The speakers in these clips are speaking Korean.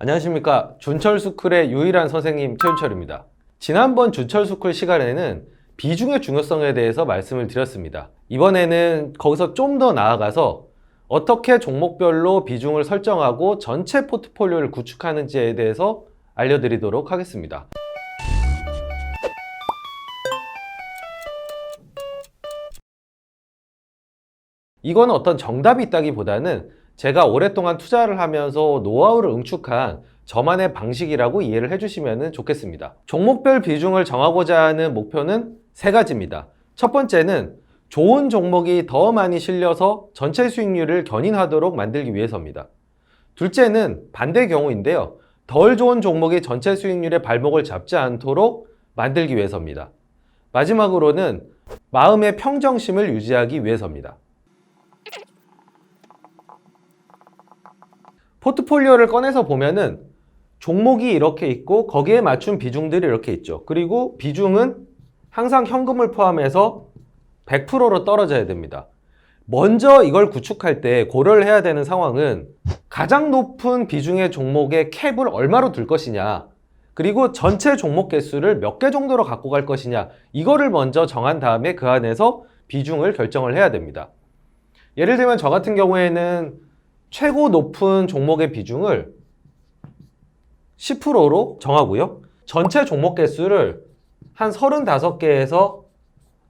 안녕하십니까. 준철스쿨의 유일한 선생님 최윤철입니다. 지난번 준철스쿨 시간에는 비중의 중요성에 대해서 말씀을 드렸습니다. 이번에는 거기서 좀 더 나아가서 어떻게 종목별로 비중을 설정하고 전체 포트폴리오를 구축하는지에 대해서 알려드리도록 하겠습니다. 이건 어떤 정답이 있다기보다는 제가 오랫동안 투자를 하면서 노하우를 응축한 저만의 방식이라고 이해를 해주시면 좋겠습니다. 종목별 비중을 정하고자 하는 목표는 세 가지입니다. 첫 번째는 좋은 종목이 더 많이 실려서 전체 수익률을 견인하도록 만들기 위해서입니다. 둘째는 반대 경우인데요. 덜 좋은 종목이 전체 수익률의 발목을 잡지 않도록 만들기 위해서입니다. 마지막으로는 마음의 평정심을 유지하기 위해서입니다. 포트폴리오를 꺼내서 보면은 종목이 이렇게 있고 거기에 맞춘 비중들이 이렇게 있죠. 그리고 비중은 항상 현금을 포함해서 100%로 떨어져야 됩니다. 먼저 이걸 구축할 때 고려를 해야 되는 상황은 가장 높은 비중의 종목의 캡을 얼마로 둘 것이냐, 그리고 전체 종목 개수를 몇 개 정도로 갖고 갈 것이냐, 이거를 먼저 정한 다음에 그 안에서 비중을 결정을 해야 됩니다. 예를 들면 저 같은 경우에는 최고 높은 종목의 비중을 10%로 정하고요. 전체 종목 개수를 한 35개에서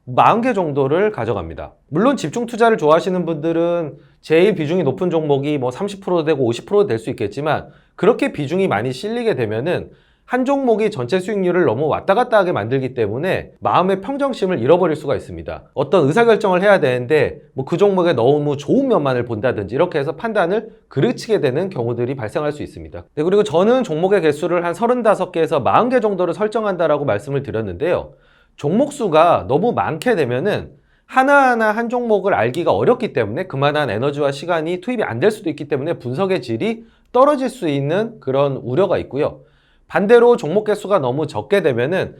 40개 정도를 가져갑니다. 물론 집중 투자를 좋아하시는 분들은 제일 비중이 높은 종목이 뭐 30%도 되고 50%도 될 수 있겠지만, 그렇게 비중이 많이 실리게 되면은 한 종목이 전체 수익률을 너무 왔다 갔다 하게 만들기 때문에 마음의 평정심을 잃어버릴 수가 있습니다. 어떤 의사결정을 해야 되는데 뭐 그 종목에 너무 좋은 면만을 본다든지 이렇게 해서 판단을 그르치게 되는 경우들이 발생할 수 있습니다. 네, 그리고 저는 종목의 개수를 한 35개에서 40개 정도를 설정한다라고 말씀을 드렸는데요. 종목 수가 너무 많게 되면은 하나하나 한 종목을 알기가 어렵기 때문에 그만한 에너지와 시간이 투입이 안 될 수도 있기 때문에 분석의 질이 떨어질 수 있는 그런 우려가 있고요. 반대로 종목 개수가 너무 적게 되면은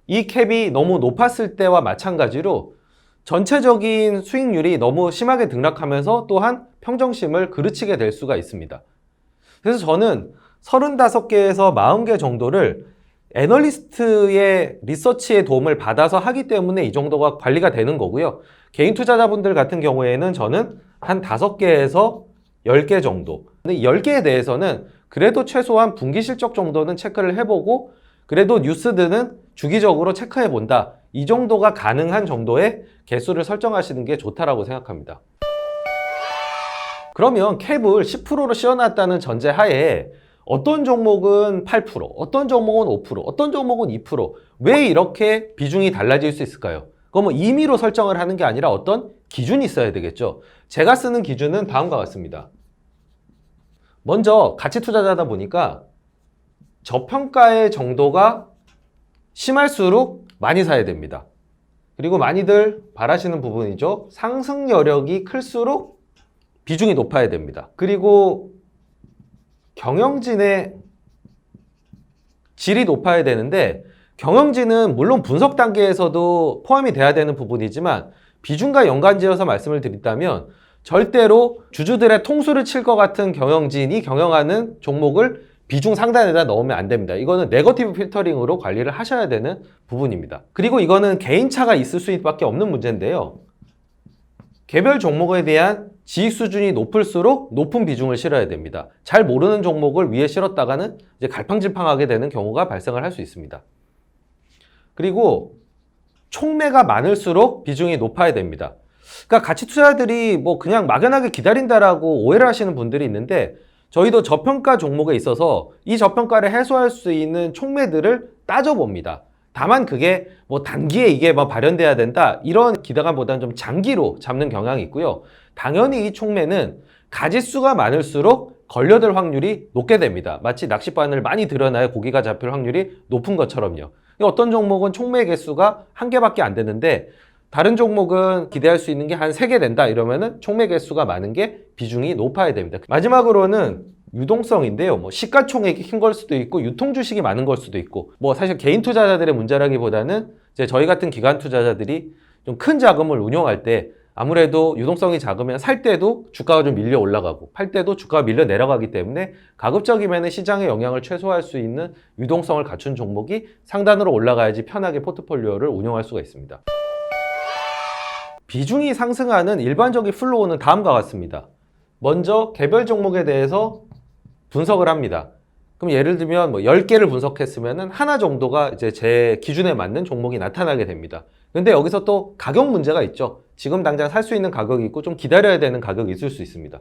이 캡이 너무 높았을 때와 마찬가지로 전체적인 수익률이 너무 심하게 등락하면서 또한 평정심을 그르치게 될 수가 있습니다. 그래서 저는 35개에서 40개 정도를 애널리스트의 리서치의 도움을 받아서 하기 때문에 이 정도가 관리가 되는 거고요. 개인 투자자분들 같은 경우에는 저는 한 5개에서 10개 정도. 근데 10개에 대해서는 그래도 최소한 분기 실적 정도는 체크를 해보고, 그래도 뉴스들은 주기적으로 체크해 본다, 이 정도가 가능한 정도의 개수를 설정하시는 게 좋다라고 생각합니다. 그러면 캡을 10%로 씌워놨다는 전제 하에 어떤 종목은 8%, 어떤 종목은 5%, 어떤 종목은 2%, 왜 이렇게 비중이 달라질 수 있을까요? 그건 뭐 임의로 설정을 하는 게 아니라 어떤 기준이 있어야 되겠죠. 제가 쓰는 기준은 다음과 같습니다. 먼저 가치 투자자다 보니까 저평가의 정도가 심할수록 많이 사야 됩니다. 그리고 많이들 바라시는 부분이죠. 상승 여력이 클수록 비중이 높아야 됩니다. 그리고 경영진의 질이 높아야 되는데, 경영진은 물론 분석 단계에서도 포함이 돼야 되는 부분이지만 비중과 연관지어서 말씀을 드린다면 절대로 주주들의 통수를 칠 것 같은 경영진이 경영하는 종목을 비중 상단에다 넣으면 안 됩니다. 이거는 네거티브 필터링으로 관리를 하셔야 되는 부분입니다. 그리고 이거는 개인차가 있을 수밖에 없는 문제인데요. 개별 종목에 대한 지식 수준이 높을수록 높은 비중을 실어야 됩니다. 잘 모르는 종목을 위에 실었다가는 이제 갈팡질팡하게 되는 경우가 발생을 할 수 있습니다. 그리고 총매가 많을수록 비중이 높아야 됩니다. 그러니까 가치 투자자들이 뭐 그냥 막연하게 기다린다라고 오해를 하시는 분들이 있는데, 저희도 저평가 종목에 있어서 이 저평가를 해소할 수 있는 총매들을 따져봅니다. 다만 그게 뭐 단기에 이게 뭐 발현돼야 된다, 이런 기대감보다는 좀 장기로 잡는 경향이 있고요. 당연히 이 총매는 가짓수가 많을수록 걸려들 확률이 높게 됩니다. 마치 낚싯바늘 많이 들여놔야 고기가 잡힐 확률이 높은 것처럼요. 어떤 종목은 총매 개수가 1개밖에 안 되는데 다른 종목은 기대할 수 있는 게 한 3개 된다, 이러면은 총매 개수가 많은 게 비중이 높아야 됩니다. 마지막으로는 유동성인데요. 뭐 시가총액이 큰 걸 수도 있고 유통 주식이 많은 걸 수도 있고, 뭐 사실 개인 투자자들의 문제라기보다는 이제 저희 같은 기관 투자자들이 좀 큰 자금을 운용할 때 아무래도 유동성이 작으면 살 때도 주가가 좀 밀려 올라가고 팔 때도 주가가 밀려 내려가기 때문에 가급적이면 시장의 영향을 최소화할 수 있는 유동성을 갖춘 종목이 상단으로 올라가야지 편하게 포트폴리오를 운영할 수가 있습니다. 비중이 상승하는 일반적인 플로우는 다음과 같습니다. 먼저 개별 종목에 대해서 분석을 합니다. 그럼 예를 들면 10개를 분석했으면 하나 정도가 이제 제 기준에 맞는 종목이 나타나게 됩니다. 근데 여기서 또 가격 문제가 있죠. 지금 당장 살 수 있는 가격이 있고 좀 기다려야 되는 가격이 있을 수 있습니다.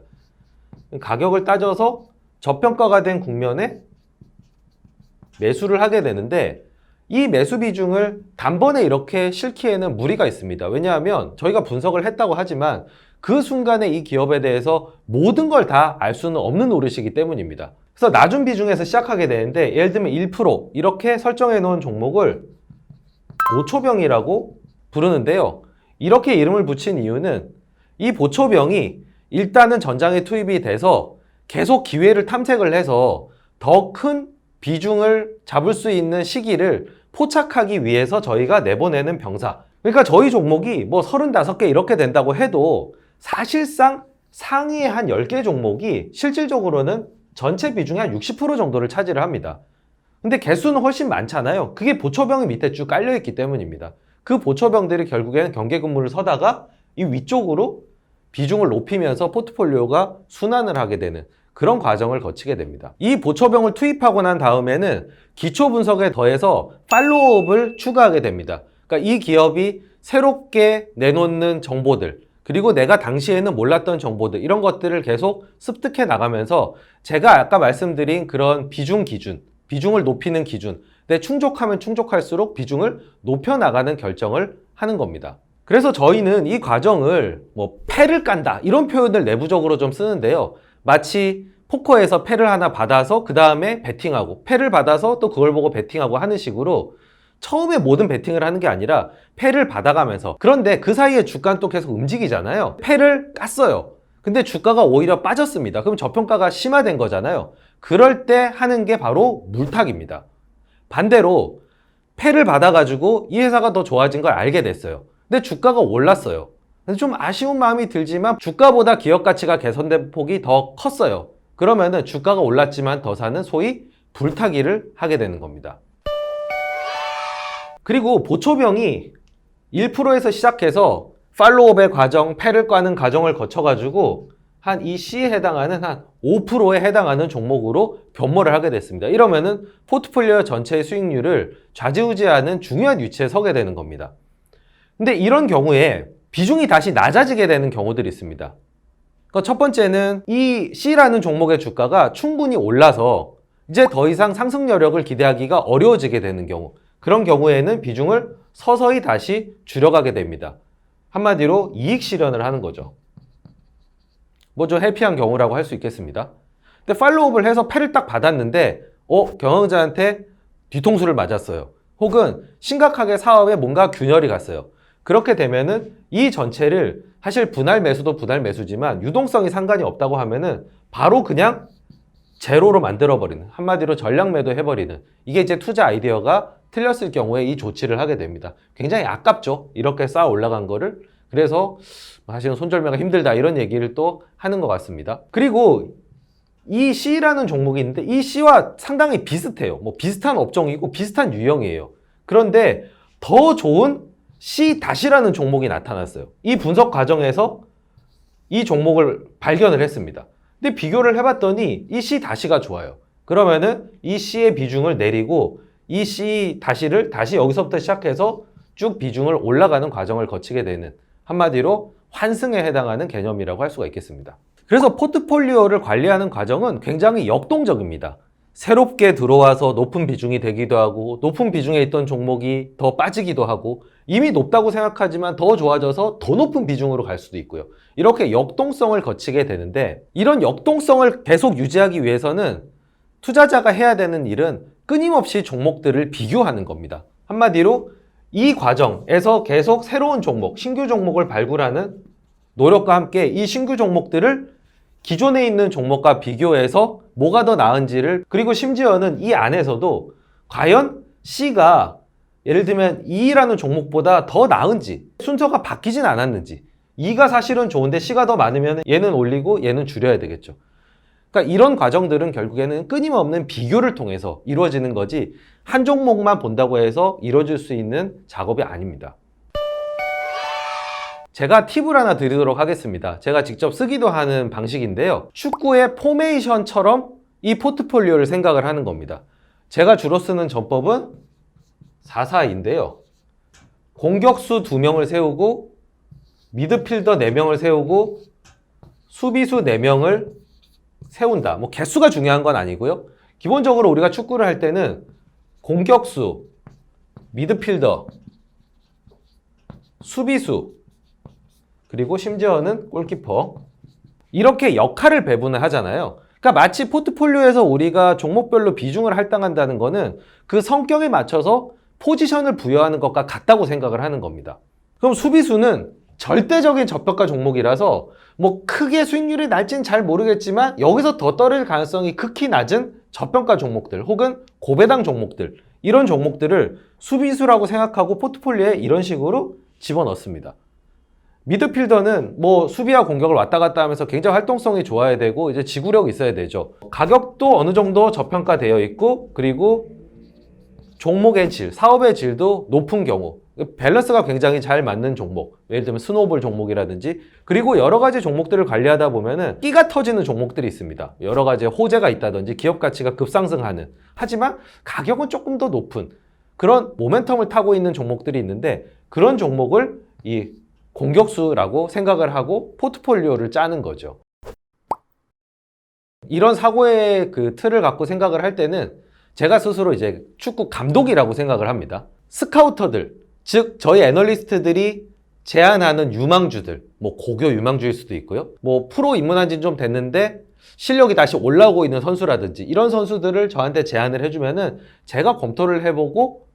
가격을 따져서 저평가가 된 국면에 매수를 하게 되는데 이 매수 비중을 단번에 이렇게 실기에는 무리가 있습니다. 왜냐하면 저희가 분석을 했다고 하지만 그 순간에 이 기업에 대해서 모든 걸 다 알 수는 없는 노릇이기 때문입니다. 그래서 낮은 비중에서 시작하게 되는데 예를 들면 1% 이렇게 설정해 놓은 종목을 보초병이라고 부르는데요. 이렇게 이름을 붙인 이유는 이 보초병이 일단은 전장에 투입이 돼서 계속 기회를 탐색을 해서 더 큰 비중을 잡을 수 있는 시기를 포착하기 위해서 저희가 내보내는 병사. 그러니까 저희 종목이 35개 이렇게 된다고 해도 사실상 상위의 한 10개 종목이 실질적으로는 전체 비중의 한 60% 정도를 차지를 합니다. 근데 개수는 훨씬 많잖아요. 그게 보초병이 밑에 쭉 깔려있기 때문입니다. 그 보초병들이 결국에는 경계 근무를 서다가 이 위쪽으로 비중을 높이면서 포트폴리오가 순환을 하게 되는 그런 과정을 거치게 됩니다. 이 보초병을 투입하고 난 다음에는 기초 분석에 더해서 팔로우업을 추가하게 됩니다. 그러니까 이 기업이 새롭게 내놓는 정보들, 그리고 내가 당시에는 몰랐던 정보들, 이런 것들을 계속 습득해 나가면서 제가 아까 말씀드린 그런 비중 기준, 비중을 높이는 기준, 충족하면 충족할수록 비중을 높여 나가는 결정을 하는 겁니다. 그래서 저희는 이 과정을 패를 깐다 이런 표현을 내부적으로 좀 쓰는데요. 마치 포커에서 패를 하나 받아서 그 다음에 베팅하고 패를 받아서 또 그걸 보고 베팅하고 하는 식으로 처음에 모든 베팅을 하는 게 아니라 패를 받아가면서, 그런데 그 사이에 주가는 또 계속 움직이잖아요. 패를 깠어요. 근데 주가가 오히려 빠졌습니다. 그럼 저평가가 심화된 거잖아요. 그럴 때 하는 게 바로 물타기입니다. 반대로 패를 받아가지고 이 회사가 더 좋아진 걸 알게 됐어요. 근데 주가가 올랐어요. 좀 아쉬운 마음이 들지만 주가보다 기업 가치가 개선된 폭이 더 컸어요. 그러면은 주가가 올랐지만 더 사는 소위 불타기를 하게 되는 겁니다. 그리고 보초병이 1%에서 시작해서 팔로우업의 과정, 패를 까는 과정을 거쳐가지고 한 이 C에 해당하는 한 5%에 해당하는 종목으로 변모를 하게 됐습니다. 이러면은 포트폴리오 전체의 수익률을 좌지우지하는 중요한 위치에 서게 되는 겁니다. 근데 이런 경우에 비중이 다시 낮아지게 되는 경우들이 있습니다. 그러니까 첫 번째는 이 C라는 종목의 주가가 충분히 올라서 이제 더 이상 상승 여력을 기대하기가 어려워지게 되는 경우, 그런 경우에는 비중을 서서히 다시 줄여가게 됩니다. 한마디로 이익 실현을 하는 거죠. 좀 해피한 경우라고 할 수 있겠습니다. 근데 팔로우업을 해서 패를 딱 받았는데 경영자한테 뒤통수를 맞았어요. 혹은 심각하게 사업에 뭔가 균열이 갔어요. 그렇게 되면은 이 전체를 사실 분할 매수도 분할 매수지만 유동성이 상관이 없다고 하면은 바로 그냥 제로로 만들어버리는, 한마디로 전량 매도해버리는, 이게 이제 투자 아이디어가 틀렸을 경우에 이 조치를 하게 됩니다. 굉장히 아깝죠. 이렇게 쌓아 올라간 거를. 그래서 사실은 손절매가 힘들다 이런 얘기를 또 하는 것 같습니다. 그리고 이 C라는 종목이 있는데 이 C와 상당히 비슷해요. 비슷한 업종이고 비슷한 유형이에요. 그런데 더 좋은 C-라는 종목이 나타났어요. 이 분석 과정에서 이 종목을 발견을 했습니다. 근데 비교를 해봤더니 이 C-가 좋아요. 그러면은 이 C의 비중을 내리고 이 C-를 다시 여기서부터 시작해서 쭉 비중을 올라가는 과정을 거치게 되는, 한마디로 환승에 해당하는 개념이라고 할 수가 있겠습니다. 그래서 포트폴리오를 관리하는 과정은 굉장히 역동적입니다. 새롭게 들어와서 높은 비중이 되기도 하고 높은 비중에 있던 종목이 더 빠지기도 하고 이미 높다고 생각하지만 더 좋아져서 더 높은 비중으로 갈 수도 있고요. 이렇게 역동성을 거치게 되는데 이런 역동성을 계속 유지하기 위해서는 투자자가 해야 되는 일은 끊임없이 종목들을 비교하는 겁니다. 한마디로 이 과정에서 계속 새로운 종목, 신규 종목을 발굴하는 노력과 함께 이 신규 종목들을 기존에 있는 종목과 비교해서 뭐가 더 나은지를, 그리고 심지어는 이 안에서도 과연 C가 예를 들면 E라는 종목보다 더 나은지, 순서가 바뀌진 않았는지, E가 사실은 좋은데 C가 더 많으면 얘는 올리고 얘는 줄여야 되겠죠. 그러니까 이런 과정들은 결국에는 끊임없는 비교를 통해서 이루어지는 거지 한 종목만 본다고 해서 이루어질 수 있는 작업이 아닙니다. 제가 팁을 하나 드리도록 하겠습니다. 제가 직접 쓰기도 하는 방식인데요. 축구의 포메이션처럼 이 포트폴리오를 생각을 하는 겁니다. 제가 주로 쓰는 전법은 4-4-2인데요. 공격수 2명을 세우고 미드필더 4명을 세우고 수비수 4명을 세운다. 뭐 개수가 중요한 건 아니고요. 기본적으로 우리가 축구를 할 때는 공격수, 미드필더, 수비수, 그리고 심지어는 골키퍼 이렇게 역할을 배분을 하잖아요. 그러니까 마치 포트폴리오에서 우리가 종목별로 비중을 할당한다는 거는 그 성격에 맞춰서 포지션을 부여하는 것과 같다고 생각을 하는 겁니다. 그럼 수비수는 절대적인 저평가 종목이라서 뭐 크게 수익률이 날지는 잘 모르겠지만 여기서 더 떨어질 가능성이 극히 낮은 저평가 종목들 혹은 고배당 종목들 이런 종목들을 수비수라고 생각하고 포트폴리오에 이런 식으로 집어넣습니다. 미드필더는 뭐 수비와 공격을 왔다 갔다 하면서 굉장히 활동성이 좋아야 되고 이제 지구력이 있어야 되죠. 가격도 어느 정도 저평가되어 있고 그리고 종목의 질, 사업의 질도 높은 경우 밸런스가 굉장히 잘 맞는 종목 예를 들면 스노우볼 종목이라든지 그리고 여러 가지 종목들을 관리하다 보면은 끼가 터지는 종목들이 있습니다. 여러 가지 호재가 있다든지 기업 가치가 급상승하는 하지만 가격은 조금 더 높은 그런 모멘텀을 타고 있는 종목들이 있는데 그런 종목을 이 공격수라고 생각을 하고 포트폴리오를 짜는 거죠. 이런 사고의 그 틀을 갖고 생각을 할 때는 제가 스스로 이제 축구 감독이라고 생각을 합니다. 스카우터들, 즉 저희 애널리스트들이 제안하는 유망주들, 뭐 고교 유망주일 수도 있고요. 뭐 프로 입문한 지는 좀 됐는데 실력이 다시 올라오고 있는 선수라든지 이런 선수들을 저한테 제안을 해주면은 제가 검토를 해보고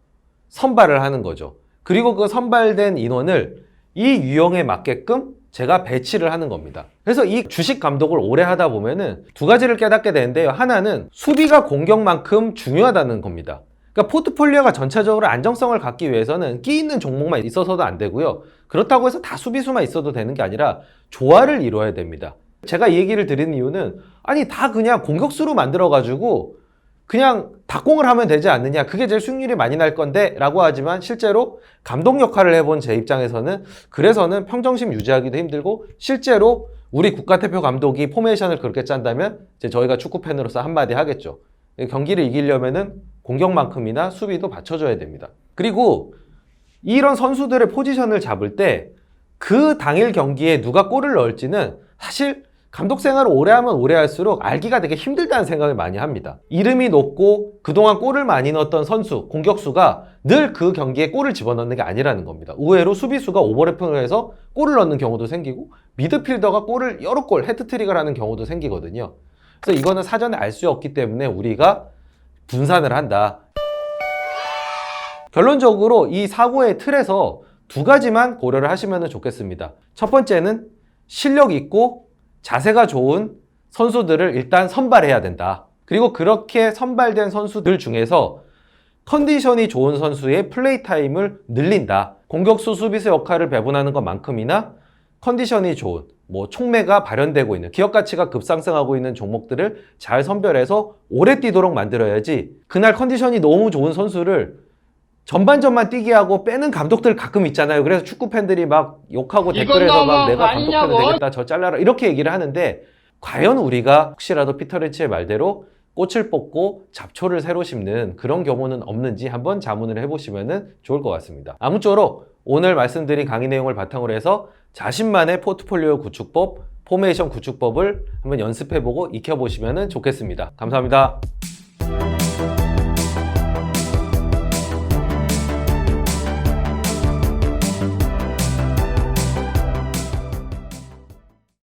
선발을 하는 거죠. 그리고 그 선발된 인원을 이 유형에 맞게끔 제가 배치를 하는 겁니다. 그래서 이 주식 감독을 오래 하다 보면은 두 가지를 깨닫게 되는데요. 하나는 수비가 공격만큼 중요하다는 겁니다. 그러니까 포트폴리오가 전체적으로 안정성을 갖기 위해서는 끼 있는 종목만 있어서도 안 되고요. 그렇다고 해서 다 수비수만 있어도 되는 게 아니라 조화를 이루어야 됩니다. 제가 이 얘기를 드리는 이유는 아니 다 그냥 공격수로 만들어가지고 그냥 닭공을 하면 되지 않느냐 그게 제일 수익률이 많이 날 건데 라고 하지만 실제로 감독 역할을 해본 제 입장에서는 그래서는 평정심 유지하기도 힘들고 실제로 우리 국가대표 감독이 포메이션을 그렇게 짠다면 이제 저희가 축구팬으로서 한마디 하겠죠. 경기를 이기려면은 공격만큼이나 수비도 받쳐줘야 됩니다. 그리고 이런 선수들의 포지션을 잡을 때 그 당일 경기에 누가 골을 넣을지는 사실 감독 생활을 오래 하면 오래 할수록 알기가 되게 힘들다는 생각을 많이 합니다. 이름이 높고 그동안 골을 많이 넣었던 선수, 공격수가 늘 그 경기에 골을 집어넣는 게 아니라는 겁니다. 의외로 수비수가 오버래핑을 해서 골을 넣는 경우도 생기고 미드필더가 골을 여러 골, 해트트릭을 하는 경우도 생기거든요. 그래서 이거는 사전에 알 수 없기 때문에 우리가 분산을 한다. 결론적으로 이 사고의 틀에서 두 가지만 고려를 하시면 좋겠습니다. 첫 번째는 실력 있고 자세가 좋은 선수들을 일단 선발해야 된다. 그리고 그렇게 선발된 선수들 중에서 컨디션이 좋은 선수의 플레이 타임을 늘린다. 공격수 수비수 역할을 배분하는 것만큼이나 컨디션이 좋은 뭐 촉매가 발현되고 있는 기업 가치가 급상승하고 있는 종목들을 잘 선별해서 오래 뛰도록 만들어야지 그날 컨디션이 너무 좋은 선수를 전반전만 뛰게 하고 빼는 감독들 가끔 있잖아요. 그래서 축구 팬들이 막 욕하고 댓글에서 막 내가 감독해도 되겠다 저 잘라라 이렇게 얘기를 하는데 과연 우리가 혹시라도 피터 린치의 말대로 꽃을 뽑고 잡초를 새로 심는 그런 경우는 없는지 한번 자문을 해보시면 좋을 것 같습니다. 아무쪼록 오늘 말씀드린 강의 내용을 바탕으로 해서 자신만의 포트폴리오 구축법, 포메이션 구축법을 한번 연습해보고 익혀보시면 좋겠습니다. 감사합니다.